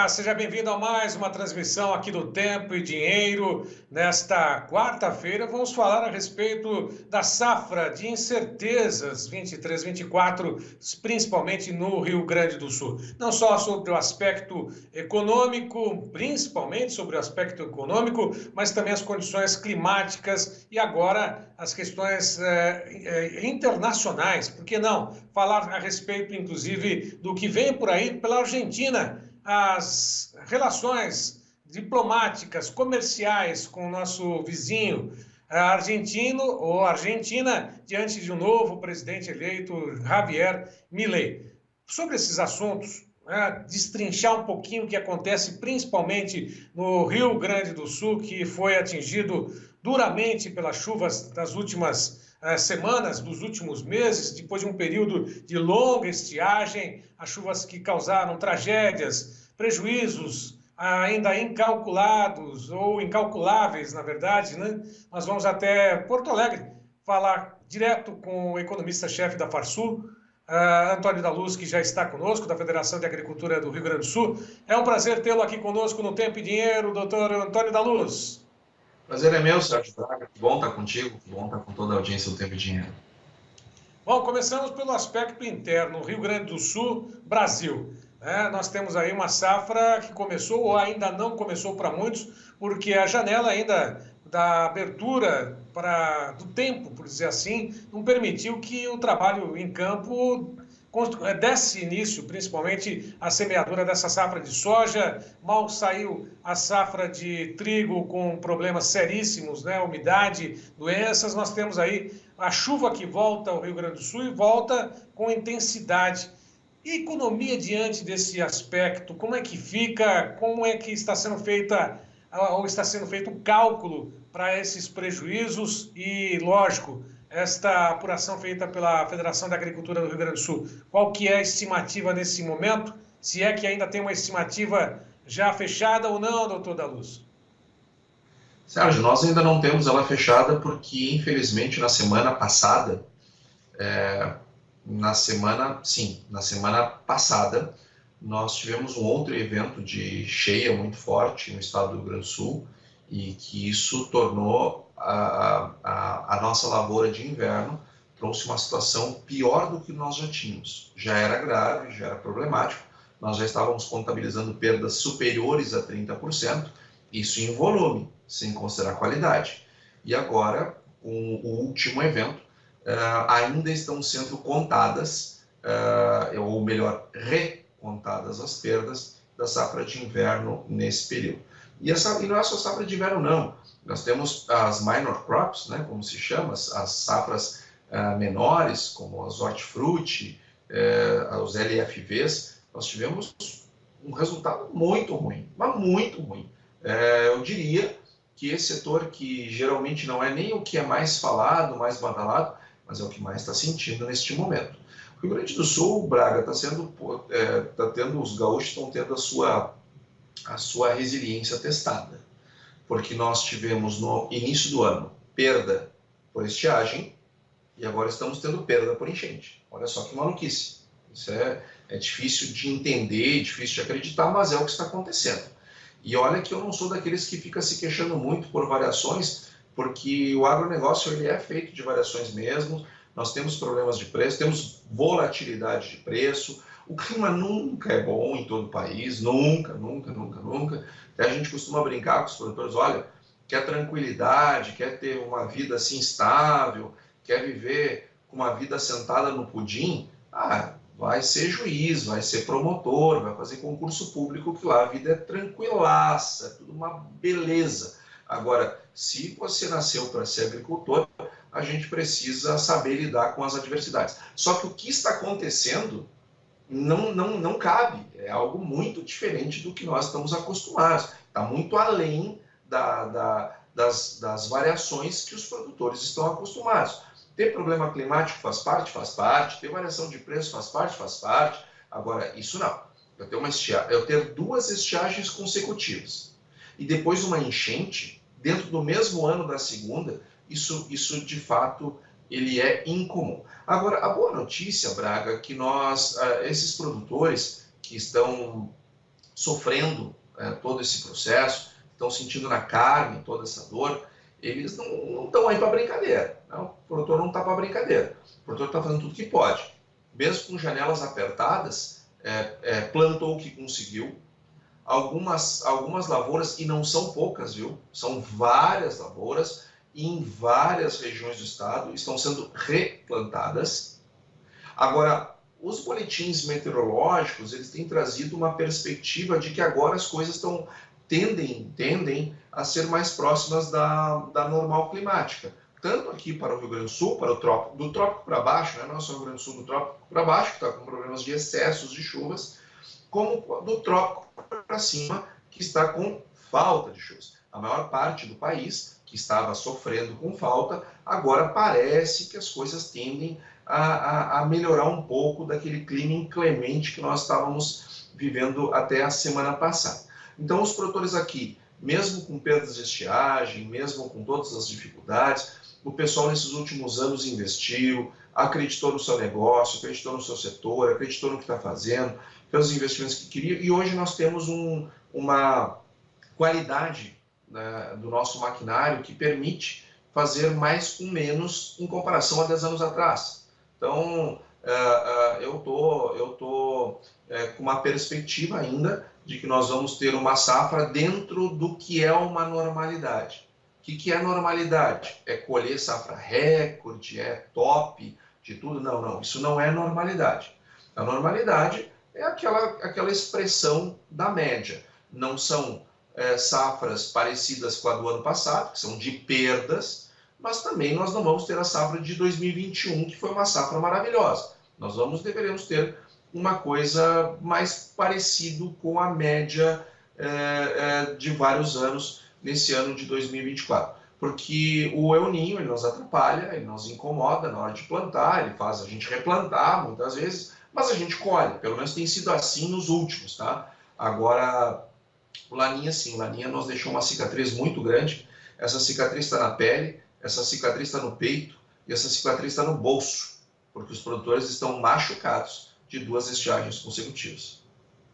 Olá, seja bem-vindo a mais uma transmissão aqui do Tempo e Dinheiro. Nesta quarta-feira, vamos falar a respeito da safra de incertezas 23-24, principalmente no Rio Grande do Sul. Não só sobre o aspecto econômico, principalmente sobre o aspecto econômico, mas também as condições climáticas e agora as questões internacionais. Por que não? Falar a respeito, inclusive, do que vem por aí pela Argentina. As relações diplomáticas, comerciais com o nosso vizinho argentino ou Argentina, diante de um novo presidente eleito, Javier Milei. Sobre esses assuntos, destrinchar um pouquinho o que acontece principalmente no Rio Grande do Sul, que foi atingido duramente pelas chuvas das últimas semanas, dos últimos meses, depois de um período de longa estiagem, as chuvas que causaram tragédias, prejuízos ainda incalculados ou incalculáveis, na verdade, né? Nós vamos até Porto Alegre falar direto com o economista-chefe da Farsul, Antônio da Luz, que já está conosco, da Federação de Agricultura do Rio Grande do Sul. É um prazer tê-lo aqui conosco no Tempo e Dinheiro, doutor Antônio da Luz. Prazer é meu, Sérgio Braga. Que bom estar contigo, que bom estar com toda a audiência do Tempo e Dinheiro. Bom, começamos pelo aspecto interno, Rio Grande do Sul, Brasil. Nós temos aí uma safra que começou ou ainda não começou para muitos, porque a janela ainda da abertura do tempo, por dizer assim, não permitiu que o trabalho em campo desse início, principalmente a semeadura dessa safra de soja. Mal saiu a safra de trigo com problemas seríssimos, né? Umidade, doenças. Nós temos aí a chuva que volta ao Rio Grande do Sul e volta com intensidade. E a economia diante desse aspecto, como é que fica? Como é que está sendo feita ou está sendo feito o cálculo para esses prejuízos? E, lógico, esta apuração feita pela Federação da Agricultura do Rio Grande do Sul, qual que é a estimativa nesse momento? Se é que ainda tem uma estimativa já fechada ou não, doutor da Luz? Sérgio, nós ainda não temos ela fechada porque, infelizmente, na semana passada, na semana passada, nós tivemos um outro evento de cheia muito forte no estado do Rio Grande do Sul e que isso tornou a nossa lavoura de inverno, trouxe uma situação pior do que nós já tínhamos. Já era grave, já era problemático, nós já estávamos contabilizando perdas superiores a 30%, isso em volume, sem considerar qualidade. E agora, com o último evento, ainda estão sendo contadas, ou melhor, recontadas as perdas da safra de inverno nesse período. E não é só safra de inverno, não. Nós temos as minor crops, né, como se chama, as safras menores, como as hortifruti, os LFVs. Nós tivemos um resultado muito ruim, mas muito ruim. Eu diria que esse setor, que geralmente não é nem o que é mais falado, mais badalado, mas é o que mais está sentindo neste momento. O Rio Grande do Sul, Braga, os gaúchos estão tendo a sua resiliência testada, porque nós tivemos no início do ano perda por estiagem e agora estamos tendo perda por enchente. Olha só que maluquice. Isso é difícil de entender, difícil de acreditar, mas é o que está acontecendo. E olha que eu não sou daqueles que fica se queixando muito por variações, porque o agronegócio ele é feito de variações mesmo. Nós temos problemas de preço, temos volatilidade de preço. O clima nunca é bom em todo o país, nunca, nunca, nunca, nunca. Até a gente costuma brincar com os produtores, olha, quer tranquilidade, quer ter uma vida assim estável, quer viver com uma vida sentada no pudim, vai ser juiz, vai ser promotor, vai fazer concurso público, que lá a vida é tranquilaça, é tudo uma beleza. Agora, se você nasceu para ser agricultor, a gente precisa saber lidar com as adversidades. Só que o que está acontecendo não cabe, é algo muito diferente do que nós estamos acostumados, está muito além das variações que os produtores estão acostumados. Ter problema climático faz parte, ter variação de preço faz parte. Agora, isso não. Eu ter duas estiagens consecutivas e depois uma enchente dentro do mesmo ano da segunda, isso de fato ele é incomum. Agora, a boa notícia, Braga, é que esses produtores que estão sofrendo todo esse processo, estão sentindo na carne toda essa dor, eles não estão aí para brincadeira. Não? O produtor não está para brincadeira. O produtor está fazendo tudo que pode. Mesmo com janelas apertadas, plantou o que conseguiu. Algumas lavouras, e não são poucas, viu? São várias lavouras, em várias regiões do estado, estão sendo replantadas. Agora, os boletins meteorológicos, eles têm trazido uma perspectiva de que agora as coisas tendem a ser mais próximas da normal climática. Tanto aqui para o Rio Grande do Sul, para o trópico, do trópico para baixo, não só o Rio Grande do Sul, do trópico para baixo, que está com problemas de excessos de chuvas, como do trópico para cima, que está com falta de chuvas. A maior parte do país, que estava sofrendo com falta, agora parece que as coisas tendem a melhorar um pouco daquele clima inclemente que nós estávamos vivendo até a semana passada. Então, os produtores aqui, mesmo com perdas de estiagem, mesmo com todas as dificuldades, o pessoal nesses últimos anos investiu, acreditou no seu negócio, acreditou no seu setor, acreditou no que está fazendo, fez os investimentos que queria, e hoje nós temos uma qualidade, né, do nosso maquinário que permite fazer mais com menos em comparação a 10 anos atrás. Então, eu tô com uma perspectiva ainda de que nós vamos ter uma safra dentro do que é uma normalidade. O que é normalidade? É colher safra recorde, é top de tudo? Não, isso não é normalidade. A normalidade é aquela expressão da média. Não são safras parecidas com a do ano passado, que são de perdas, mas também nós não vamos ter a safra de 2021, que foi uma safra maravilhosa. Nós deveremos ter uma coisa mais parecido com a média de vários anos nesse ano de 2024. Porque o El Niño, ele nos atrapalha, ele nos incomoda na hora de plantar, ele faz a gente replantar muitas vezes, mas a gente colhe, pelo menos tem sido assim nos últimos, tá? Agora, o Laninha, sim, o Laninha nos deixou uma cicatriz muito grande. Essa cicatriz está na pele, essa cicatriz está no peito e essa cicatriz está no bolso, porque os produtores estão machucados de 2 estiagens consecutivas.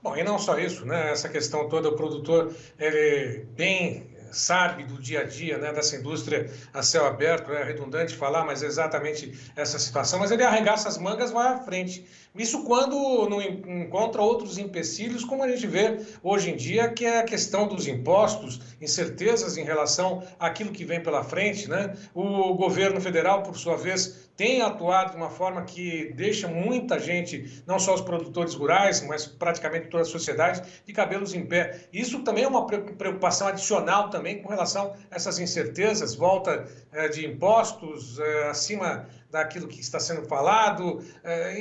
Bom, e não só isso, né? Essa questão toda, o produtor, ele bem sabe do dia a dia, né, dessa indústria a céu aberto, é redundante falar, mas é exatamente essa situação, mas ele arregaça as mangas e vai à frente. Isso quando não encontra outros empecilhos, como a gente vê hoje em dia, que é a questão dos impostos, incertezas em relação àquilo que vem pela frente, né? O governo federal, por sua vez, tem atuado de uma forma que deixa muita gente, não só os produtores rurais, mas praticamente toda a sociedade, de cabelos em pé. Isso também é uma preocupação adicional também com relação a essas incertezas, volta de impostos acima daquilo que está sendo falado,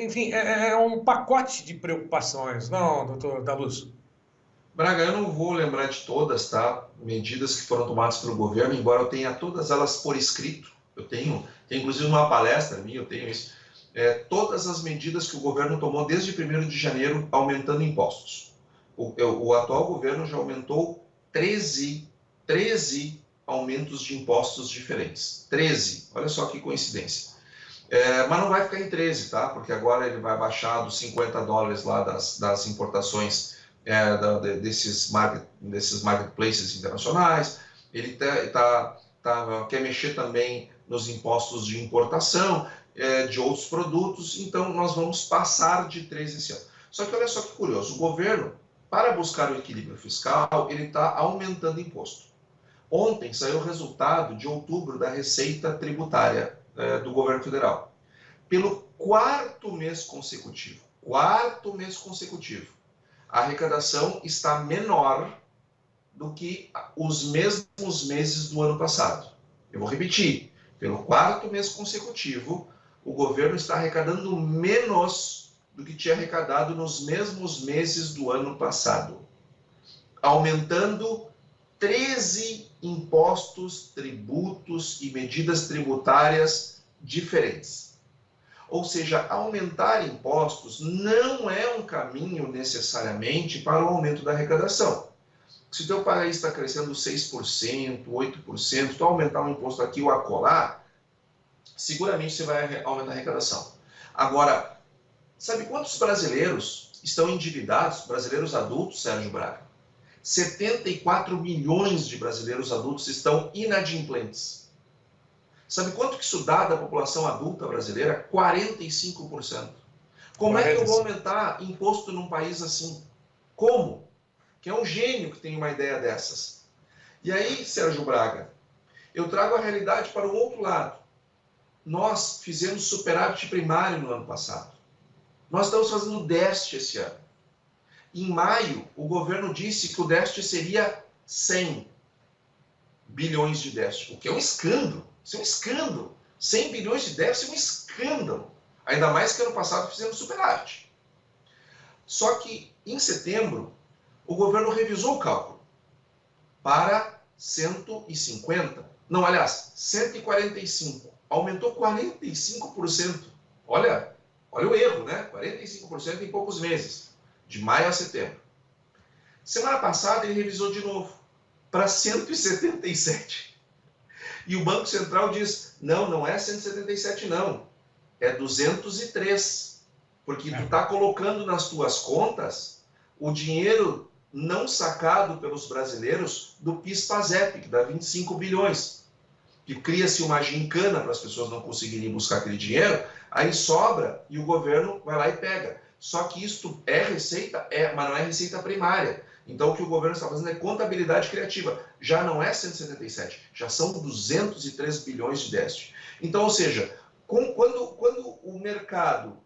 enfim, é um pacote de preocupações, não, doutor Daluz? Braga, eu não vou lembrar de todas, tá? Medidas que foram tomadas pelo governo, embora eu tenha todas elas por escrito. Eu tenho inclusive uma palestra minha, eu tenho isso. Todas as medidas que o governo tomou desde 1º de janeiro, aumentando impostos. O atual governo já aumentou 13 aumentos de impostos diferentes. 13, olha só que coincidência. Mas não vai ficar em 13, tá? Porque agora ele vai baixar dos $50 lá das importações desses marketplaces internacionais. Ele quer mexer também nos impostos de importação de outros produtos, então nós vamos passar de 13 esse ano. Só que olha só que curioso, o governo, para buscar o equilíbrio fiscal, ele está aumentando imposto. Ontem saiu o resultado de outubro da Receita Tributária do governo federal. Pelo quarto mês consecutivo, a arrecadação está menor do que os mesmos meses do ano passado. Eu vou repetir, pelo quarto mês consecutivo, o governo está arrecadando menos do que tinha arrecadado nos mesmos meses do ano passado, aumentando 13 impostos, tributos e medidas tributárias diferentes. Ou seja, aumentar impostos não é um caminho necessariamente para o aumento da arrecadação. Se o teu país está crescendo 6%, 8%, tu aumentar um imposto aqui ou acolá, seguramente você vai aumentar a arrecadação. Agora, sabe quantos brasileiros estão endividados, brasileiros adultos, Sérgio Braga. 74 milhões de brasileiros adultos estão inadimplentes. Sabe quanto que isso dá da população adulta brasileira? 45%. Como é que eu vou aumentar imposto num país assim? Como? Que é um gênio que tem uma ideia dessas. E aí, Sérgio Braga, eu trago a realidade para o outro lado. Nós fizemos superávit primário no ano passado. Nós estamos fazendo déficit esse ano. Em maio, o governo disse que o déficit seria 100 bilhões de déficit, o que é um escândalo. Isso é um escândalo. 100 bilhões de déficit é um escândalo. Ainda mais que ano passado fizemos superávit. Só que, em setembro, o governo revisou o cálculo para 150. Não, aliás, 145. Aumentou 45%. Olha o erro, né? 45% em poucos meses, de maio a setembro. Semana passada ele revisou de novo para 177. E o Banco Central diz, não é 177 não, é 203. Porque tu está colocando nas tuas contas o dinheiro não sacado pelos brasileiros do PIS/PASEP, que dá 25 bilhões. Que cria-se uma gincana para as pessoas não conseguirem buscar aquele dinheiro, aí sobra e o governo vai lá e pega. Só que isso é receita, mas não é receita primária. Então o que o governo está fazendo é contabilidade criativa. Já não é 177, já são 203 bilhões de déficit. Então, ou seja, quando o mercado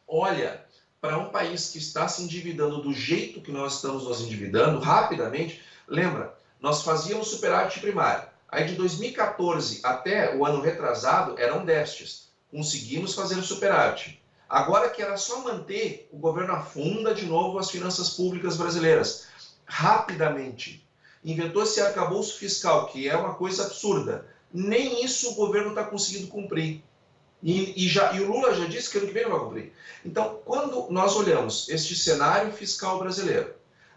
olha para um país que está se endividando do jeito que nós estamos nos endividando, rapidamente, lembra, nós fazíamos superávit primário. Aí de 2014 até o ano retrasado eram déficits. Conseguimos fazer o superávit. Agora que era só manter, o governo afunda de novo as finanças públicas brasileiras. Rapidamente. Inventou esse arcabouço fiscal, que é uma coisa absurda. Nem isso o governo está conseguindo cumprir. E o Lula já disse que ano que vem não vai cumprir. Então, quando nós olhamos este cenário fiscal brasileiro,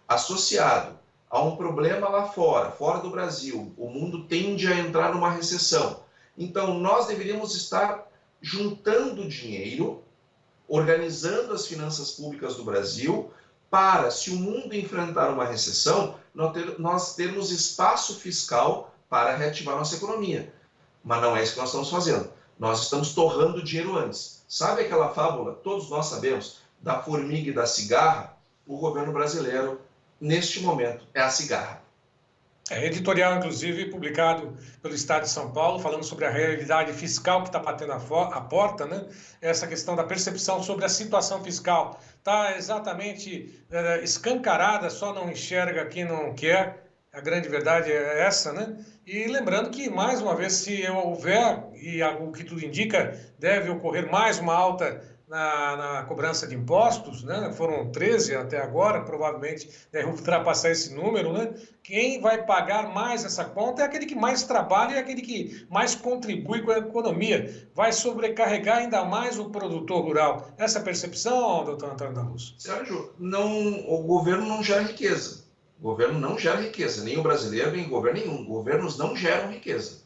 associado a um problema lá fora do Brasil, o mundo tende a entrar numa recessão. Então, nós deveríamos estar juntando dinheiro, organizando as finanças públicas do Brasil, para, se o mundo enfrentar uma recessão, nós termos espaço fiscal para reativar nossa economia. Mas não é isso que nós estamos fazendo. Nós estamos torrando dinheiro antes. Sabe aquela fábula, todos nós sabemos, da formiga e da cigarra? O governo brasileiro, neste momento, é a cigarra. É editorial, inclusive, publicado pelo Estado de São Paulo, falando sobre a realidade fiscal que está batendo a porta, né? Essa questão da percepção sobre a situação fiscal. Está exatamente escancarada, só não enxerga quem não quer. A grande verdade é essa, né? E lembrando que, mais uma vez, se houver, e o que tudo indica, deve ocorrer mais uma alta na cobrança de impostos, né? Foram 13 até agora, provavelmente deve ultrapassar esse número, né? Quem vai pagar mais essa conta é aquele que mais trabalha e é aquele que mais contribui com a economia. Vai sobrecarregar ainda mais o produtor rural. Essa percepção, doutor Antônio da Luz? Sérgio, o governo não gera riqueza. O governo não gera riqueza, nem o brasileiro, nem o governo nenhum. Governos não geram riqueza.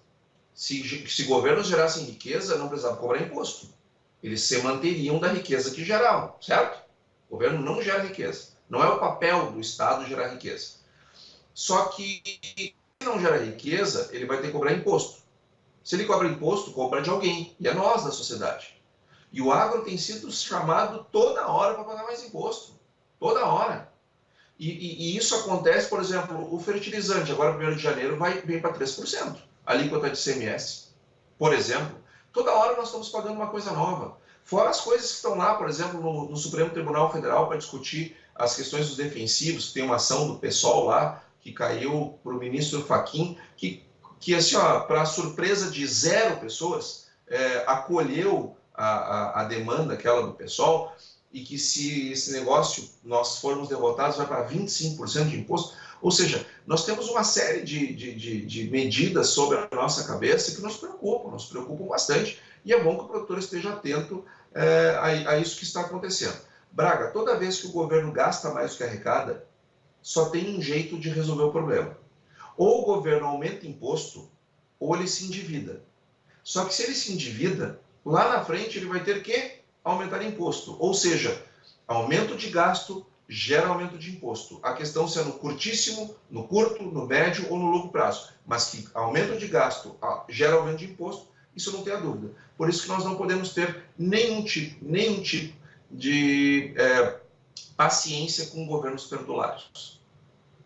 Se governos gerassem riqueza, não precisava cobrar imposto. Eles se manteriam da riqueza que geravam, certo? O governo não gera riqueza. Não é o papel do Estado gerar riqueza. Só que, se não gera riqueza, ele vai ter que cobrar imposto. Se ele cobra imposto, cobra de alguém. E é nós, da sociedade. E o agro tem sido chamado toda hora para pagar mais imposto. Toda hora. E isso acontece, por exemplo, o fertilizante, agora 1º de janeiro, vem para 3%. A alíquota de ICMS. Por exemplo, toda hora nós estamos pagando uma coisa nova. Fora as coisas que estão lá, por exemplo, no Supremo Tribunal Federal para discutir as questões dos defensivos, tem uma ação do PSOL lá, que caiu para o ministro Fachin, que assim, para surpresa de 0 pessoas, acolheu a demanda aquela do PSOL, e que se esse negócio, nós formos derrotados, vai para 25% de imposto. Ou seja, nós temos uma série de medidas sobre a nossa cabeça que nos preocupam bastante, e é bom que o produtor esteja atento a isso que está acontecendo. Braga, toda vez que o governo gasta mais do que arrecada, só tem um jeito de resolver o problema. Ou o governo aumenta imposto, ou ele se endivida. Só que se ele se endivida, lá na frente ele vai ter que aumentar imposto. Ou seja, Aumento de gasto gera aumento de imposto. A questão se é no curtíssimo, no curto, no médio ou no longo prazo. Mas que aumento de gasto gera aumento de imposto, isso não tem a dúvida. Por isso que nós não podemos ter nenhum tipo de paciência com governos perdulários.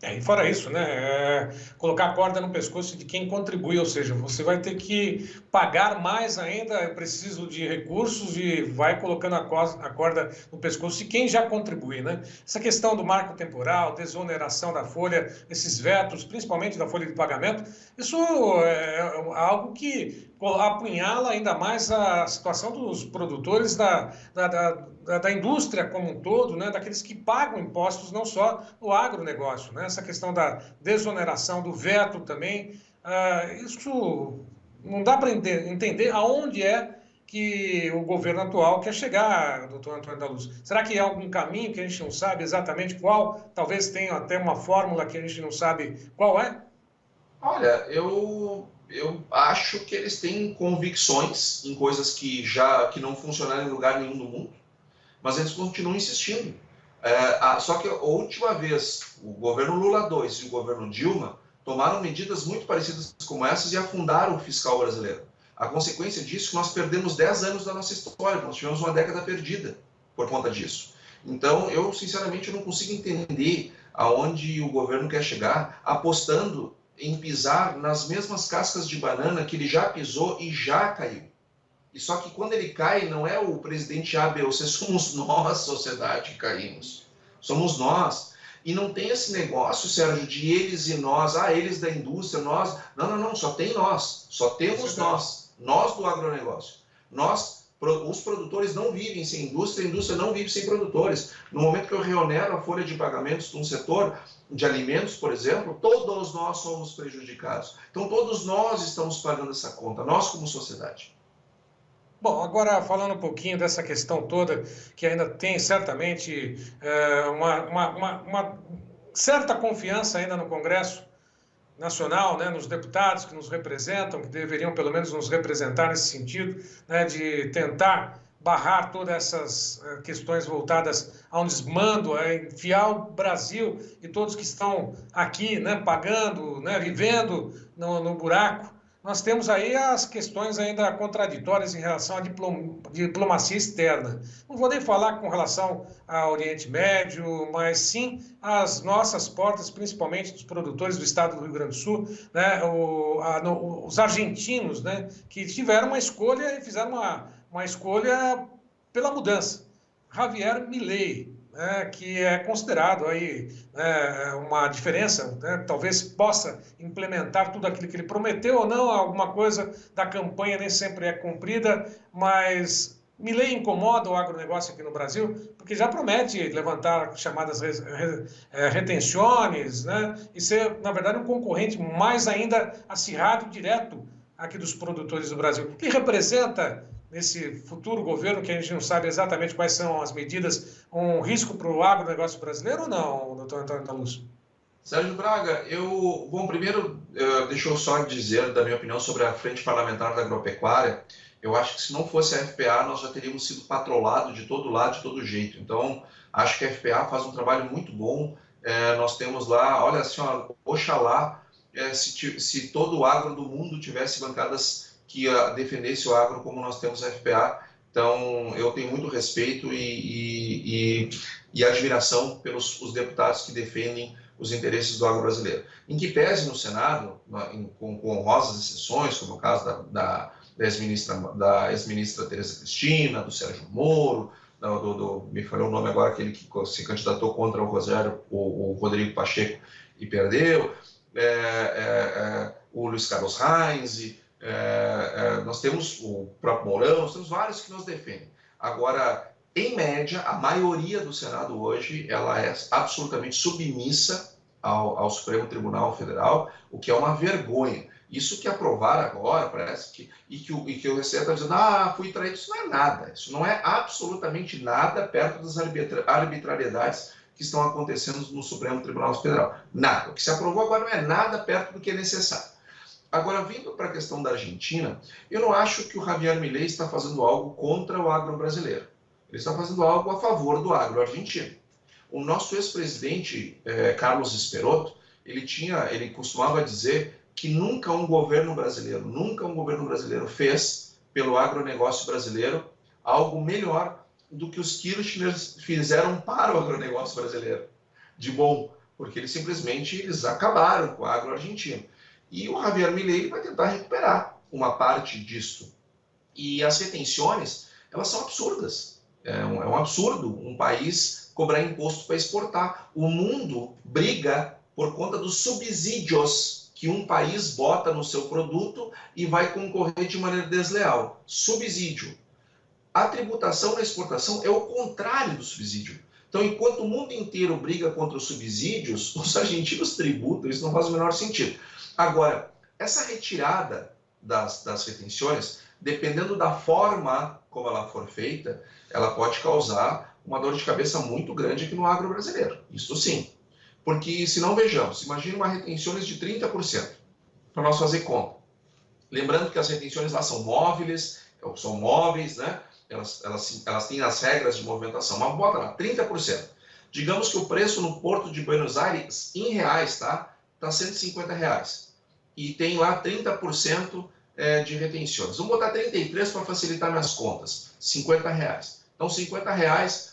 E fora isso, né, colocar a corda no pescoço de quem contribui, ou seja, você vai ter que pagar mais ainda, eu preciso de recursos e vai colocando a corda no pescoço de quem já contribui, né? Essa questão do marco temporal, desoneração da folha, esses vetos, principalmente da folha de pagamento, isso é algo que apunhala ainda mais a situação dos produtores da indústria como um todo, né, daqueles que pagam impostos não só no agronegócio, né, essa questão da desoneração, do veto também, isso não dá para entender aonde é que o governo atual quer chegar, doutor Antônio da Luz. Será que há algum caminho que a gente não sabe exatamente qual? Talvez tenha até uma fórmula que a gente não sabe qual é? Olha, eu acho que eles têm convicções em coisas que não funcionaram em lugar nenhum do mundo, mas eles continuam insistindo. Só que a última vez, o governo Lula II e o governo Dilma tomaram medidas muito parecidas como essas e afundaram o fiscal brasileiro. A consequência disso é que nós perdemos 10 anos da nossa história, nós tivemos uma década perdida por conta disso. Então, eu sinceramente não consigo entender aonde o governo quer chegar, apostando em pisar nas mesmas cascas de banana que ele já pisou e já caiu. E só que quando ele cai, não é o presidente A, B ou C, somos nós, sociedade, que caímos. Somos nós. E não tem esse negócio, Sérgio, de eles e nós, eles da indústria, nós. Não, só tem nós. Só temos nós do agronegócio. Os produtores não vivem sem indústria, a indústria não vive sem produtores. No momento que eu reonero a folha de pagamentos de um setor de alimentos, por exemplo, todos nós somos prejudicados. Então, todos nós estamos pagando essa conta, nós como sociedade. Bom, agora falando um pouquinho dessa questão toda, que ainda tem certamente uma certa confiança ainda no Congresso Nacional, né, nos deputados que nos representam, que deveriam pelo menos nos representar nesse sentido, né, de tentar barrar todas essas questões voltadas a um desmando, a enfiar o Brasil e todos que estão aqui, né, pagando, né, vivendo no buraco. Nós temos aí as questões ainda contraditórias em relação à diplomacia externa. Não vou nem falar com relação ao Oriente Médio, mas sim às nossas portas, principalmente dos produtores do estado do Rio Grande do Sul, né, os argentinos, né, que tiveram uma escolha e fizeram uma escolha pela mudança. Javier Milei, né, que é considerado aí uma diferença, né, talvez possa implementar tudo aquilo que ele prometeu ou não, alguma coisa da campanha nem sempre é cumprida, mas Milei incomoda o agronegócio aqui no Brasil, porque já promete levantar chamadas retenções, né, e ser, na verdade, um concorrente mais ainda acirrado, direto aqui dos produtores do Brasil. Ele representa nesse futuro governo, que a gente não sabe exatamente quais são as medidas, um risco para o agronegócio brasileiro ou não, doutor Antônio da Luz? Sérgio Braga, primeiro, deixa eu só dizer da minha opinião sobre a Frente Parlamentar da Agropecuária. Eu acho que se não fosse a FPA, nós já teríamos sido patrolados de todo lado, de todo jeito. Então, acho que a FPA faz um trabalho muito bom. Nós temos lá, olha assim, oxalá, se todo o agro do mundo tivesse bancadas que defendesse o agro como nós temos a FPA. Então, eu tenho muito respeito e admiração pelos os deputados que defendem os interesses do agro brasileiro. Em que pese no Senado, com honrosas exceções, como o caso da ex-ministra Tereza Cristina, do Sérgio Moro, me falou o nome agora, aquele que se candidatou contra o Rodrigo Pacheco e perdeu, o Luiz Carlos Reins, nós temos o próprio Mourão, nós temos vários que nos defendem. Agora, em média, a maioria do Senado hoje ela é absolutamente submissa ao Supremo Tribunal Federal, o que é uma vergonha. Isso que aprovaram agora, parece que o Receita está dizendo, fui traído, isso não é nada. Isso não é absolutamente nada perto das arbitrariedades que estão acontecendo no Supremo Tribunal Federal. Nada. O que se aprovou agora não é nada perto do que é necessário. Agora, vindo para a questão da Argentina, eu não acho que o Javier Milei está fazendo algo contra o agro brasileiro. ele está fazendo algo a favor do agro argentino. O nosso ex-presidente, Carlos Esperotto, ele costumava dizer que nunca um governo brasileiro fez pelo agronegócio brasileiro algo melhor do que os Kirchners fizeram para o agronegócio brasileiro. De bom, porque eles acabaram com o agro argentino. E o Javier Milei vai tentar recuperar uma parte disto. E as retenções, elas são absurdas. É um absurdo um país cobrar imposto para exportar. O mundo briga por conta dos subsídios que um país bota no seu produto e vai concorrer de maneira desleal. Subsídio. A tributação na exportação é o contrário do subsídio. Então, enquanto o mundo inteiro briga contra os subsídios, os argentinos tributam, isso não faz o menor sentido. Agora, essa retirada das retenções, dependendo da forma como ela for feita, ela pode causar uma dor de cabeça muito grande aqui no agro brasileiro. Isso sim. Porque, se não vejamos, imagine uma retenções de 30%, para nós fazer conta. Lembrando que as retenções lá são móveis, né? Elas têm as regras de movimentação, mas bota lá, 30%. Digamos que o preço no Porto de Buenos Aires, em reais, tá? Está R$150. E tem lá 30% de retenções. Vamos botar 33% para facilitar minhas contas, R$50. Então, R$50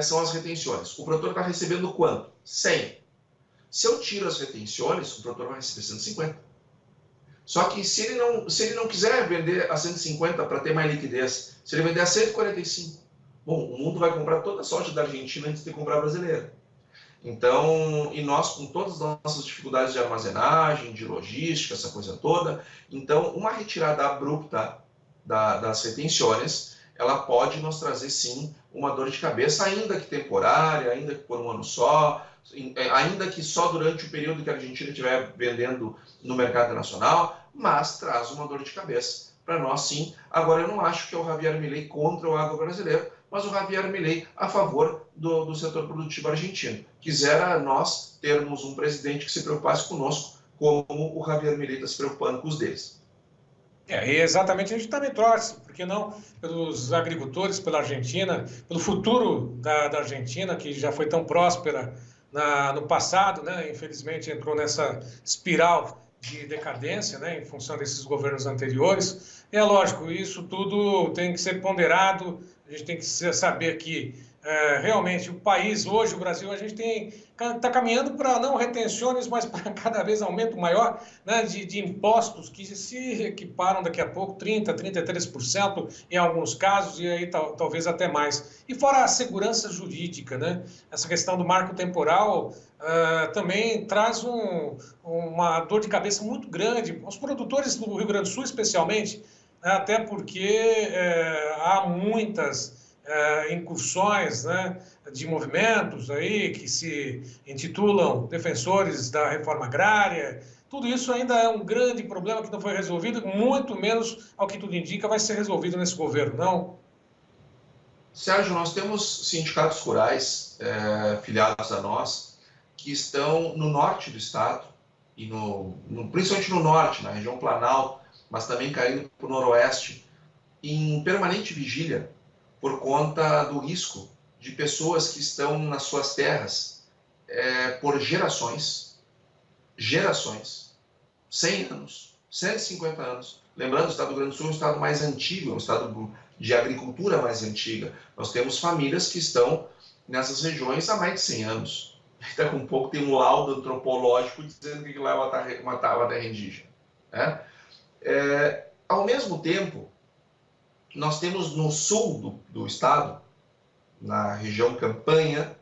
são as retenções. O produtor está recebendo quanto? 100. Se eu tiro as retenções, o produtor vai receber 150. Só que se ele não quiser vender a 150 para ter mais liquidez, se ele vender a 145, bom, o mundo vai comprar toda a soja da Argentina antes de comprar a brasileira. Então, e nós com todas as nossas dificuldades de armazenagem, de logística, essa coisa toda, então uma retirada abrupta das retenções, ela pode nos trazer sim uma dor de cabeça, ainda que temporária, ainda que por um ano só, ainda que só durante o período que a Argentina estiver vendendo no mercado nacional, mas traz uma dor de cabeça para nós sim. Agora, eu não acho que é o Javier Milei contra o agro brasileiro, mas o Javier Milei a favor do setor produtivo argentino. Quisera nós termos um presidente que se preocupasse conosco, como o Javier Milei está se preocupando com os deles. E exatamente a gente também torce, porque não pelos agricultores, pela Argentina, pelo futuro da Argentina, que já foi tão próspera no passado, né? Infelizmente entrou nessa espiral de decadência, né? Em função desses governos anteriores. É lógico, isso tudo tem que ser ponderado, a gente tem que saber que realmente o país hoje, o Brasil, a gente está caminhando para não retenções, mas para cada vez aumento maior, né, de impostos que se equiparam daqui a pouco 30%, 33% em alguns casos e aí talvez até mais. E fora a segurança jurídica, né? Essa questão do marco temporal também traz uma dor de cabeça muito grande. Os produtores do Rio Grande do Sul, especialmente, até porque há muitas incursões, né, de movimentos aí que se intitulam defensores da reforma agrária. Tudo isso ainda é um grande problema que não foi resolvido, muito menos, ao que tudo indica, vai ser resolvido nesse governo, não? Sérgio, nós temos sindicatos rurais filiados a nós que estão no norte do estado, e principalmente no norte, na região Planalto, mas também caindo para o noroeste, em permanente vigília, por conta do risco de pessoas que estão nas suas terras por gerações, 100 anos, 150 anos. Lembrando, o estado do Rio Grande do Sul é um estado mais antigo, é um estado de agricultura mais antiga. Nós temos famílias que estão nessas regiões há mais de 100 anos. Daqui a pouco tem um laudo antropológico dizendo que lá é uma terra indígena. Né? Ao mesmo tempo, nós temos no sul do estado, na região Campanha,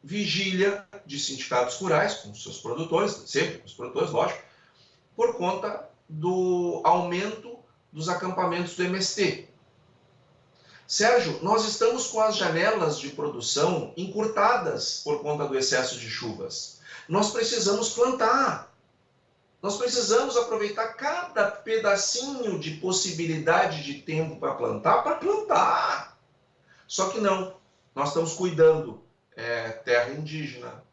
vigília de sindicatos rurais com seus produtores, sempre com os produtores, lógico, por conta do aumento dos acampamentos do MST. Sérgio, nós estamos com as janelas de produção encurtadas por conta do excesso de chuvas. Nós precisamos plantar. Nós precisamos aproveitar cada pedacinho de possibilidade de tempo para plantar. Só que não. Nós estamos cuidando terra indígena,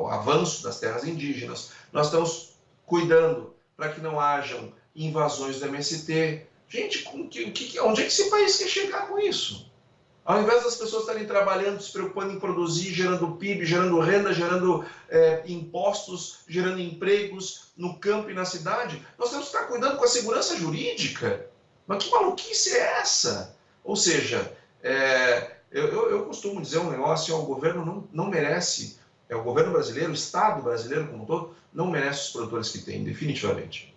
o avanço das terras indígenas. Nós estamos cuidando para que não hajam invasões do MST. Gente, onde é que esse país quer chegar com isso? Ao invés das pessoas estarem trabalhando, se preocupando em produzir, gerando PIB, gerando renda, gerando impostos, gerando empregos no campo e na cidade, nós temos que estar cuidando com a segurança jurídica. Mas que maluquice é essa? Ou seja, eu costumo dizer um negócio, o governo não merece, o governo brasileiro, o Estado brasileiro como um todo, não merece os produtores que tem, definitivamente.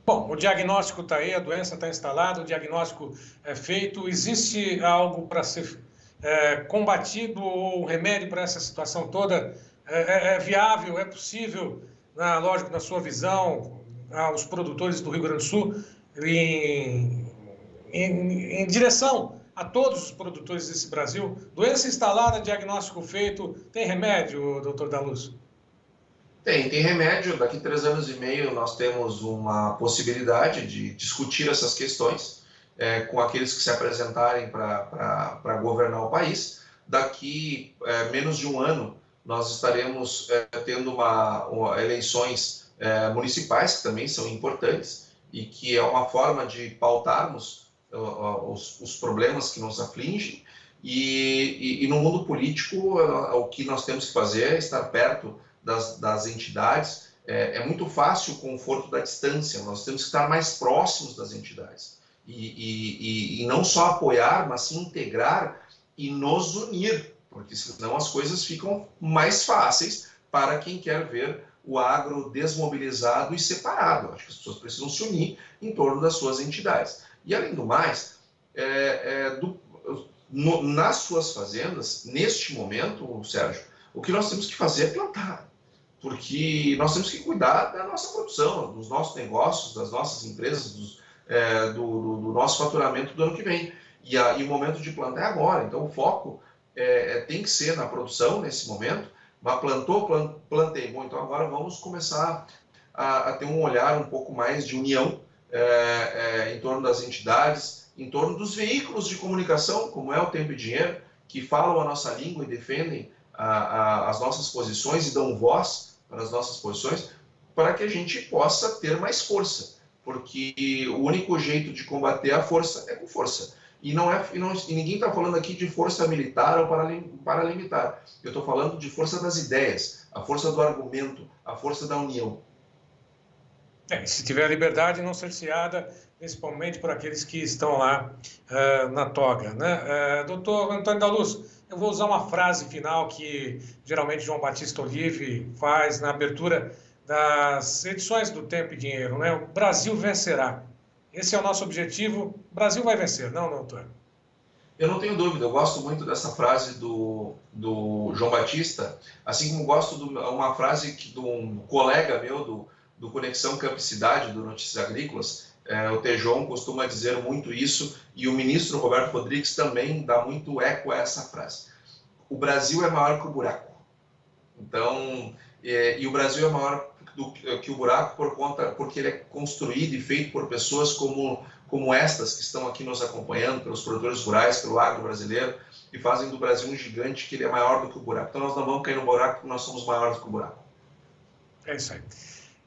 Bom, o diagnóstico está aí, a doença está instalada, o diagnóstico é feito. Existe algo para ser combatido ou um remédio para essa situação toda? É viável, é possível, lógico, na sua visão, aos produtores do Rio Grande do Sul, em direção a todos os produtores desse Brasil? Doença instalada, diagnóstico feito, tem remédio, doutor Daluz? Tem remédio. Daqui a 3 anos e meio nós temos uma possibilidade de discutir essas questões com aqueles que se apresentarem para governar o país. Daqui menos de um ano nós estaremos tendo eleições municipais, que também são importantes, e que é uma forma de pautarmos os problemas que nos afligem. E no mundo político, o que nós temos que fazer é estar perto das entidades. É muito fácil o conforto da distância, nós temos que estar mais próximos das entidades. E não só apoiar, mas sim integrar e nos unir, porque senão as coisas ficam mais fáceis para quem quer ver o agro desmobilizado e separado. Acho que as pessoas precisam se unir em torno das suas entidades. E, além do mais, nas suas fazendas, neste momento, Sérgio, o que nós temos que fazer é plantar, porque nós temos que cuidar da nossa produção, dos nossos negócios, das nossas empresas, do nosso faturamento do ano que vem. E o momento de plantar é agora, então o foco tem que ser na produção nesse momento. Mas plantei, bom, então agora vamos começar a ter um olhar um pouco mais de união em torno das entidades, em torno dos veículos de comunicação, como é o Tempo e Dinheiro, que falam a nossa língua e defendem as nossas posições e dão voz para as nossas posições, para que a gente possa ter mais força, porque o único jeito de combater a força é com força. E ninguém está falando aqui de força militar ou paramilitar. Eu estou falando de força das ideias, a força do argumento, a força da união. Se tiver liberdade não cerceada, principalmente por aqueles que estão lá na toga, né? Doutor Antônio da Luz, eu vou usar uma frase final que geralmente João Batista Olive faz na abertura das edições do Tempo e Dinheiro, né? O Brasil vencerá. Esse é o nosso objetivo. O Brasil vai vencer, não, doutor? Eu não tenho dúvida, eu gosto muito dessa frase do João Batista, assim como gosto de uma frase de um colega meu do Conexão Campo e Cidade, do Notícias Agrícolas. O Tejon costuma dizer muito isso, e o ministro Roberto Rodrigues também dá muito eco a essa frase. O Brasil é maior que o buraco. Então, e o Brasil é maior que o buraco porque ele é construído e feito por pessoas como estas que estão aqui nos acompanhando, pelos produtores rurais, pelo agro brasileiro, e fazem do Brasil um gigante que ele é maior do que o buraco. Então nós não vamos cair no buraco porque nós somos maiores do que o buraco. É isso aí.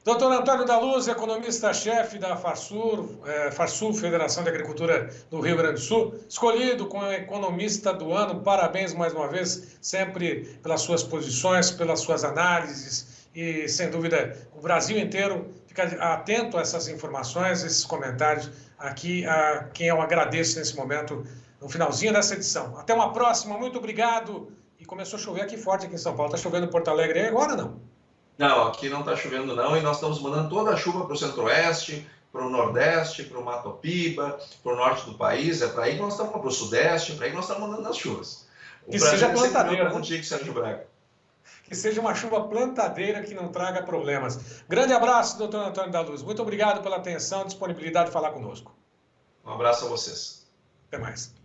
Doutor Antônio da Luz, economista-chefe da Farsul, Federação de Agricultura do Rio Grande do Sul, escolhido como economista do ano. Parabéns mais uma vez, sempre pelas suas posições, pelas suas análises e, sem dúvida, o Brasil inteiro fica atento a essas informações, esses comentários aqui, a quem eu agradeço nesse momento, no finalzinho dessa edição. Até uma próxima, muito obrigado. E começou a chover aqui forte aqui em São Paulo. Está chovendo em Porto Alegre aí agora, não? Não, aqui não está chovendo não, e nós estamos mandando toda a chuva para o centro-oeste, para o nordeste, para o Mato Piba, para o norte do país. É para aí que nós estamos, para o sudeste, é para aí que nós estamos mandando as chuvas. Que seja plantadeira, contigo, Sérgio Braga. Que seja uma chuva plantadeira que não traga problemas. Grande abraço, doutor Antônio da Luz. Muito obrigado pela atenção e disponibilidade de falar conosco. Um abraço a vocês. Até mais.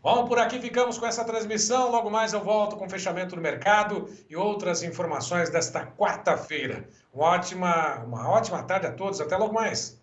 Bom, por aqui ficamos com essa transmissão. Logo mais eu volto com o fechamento do mercado e outras informações desta quarta-feira. Uma ótima tarde a todos. Até logo mais.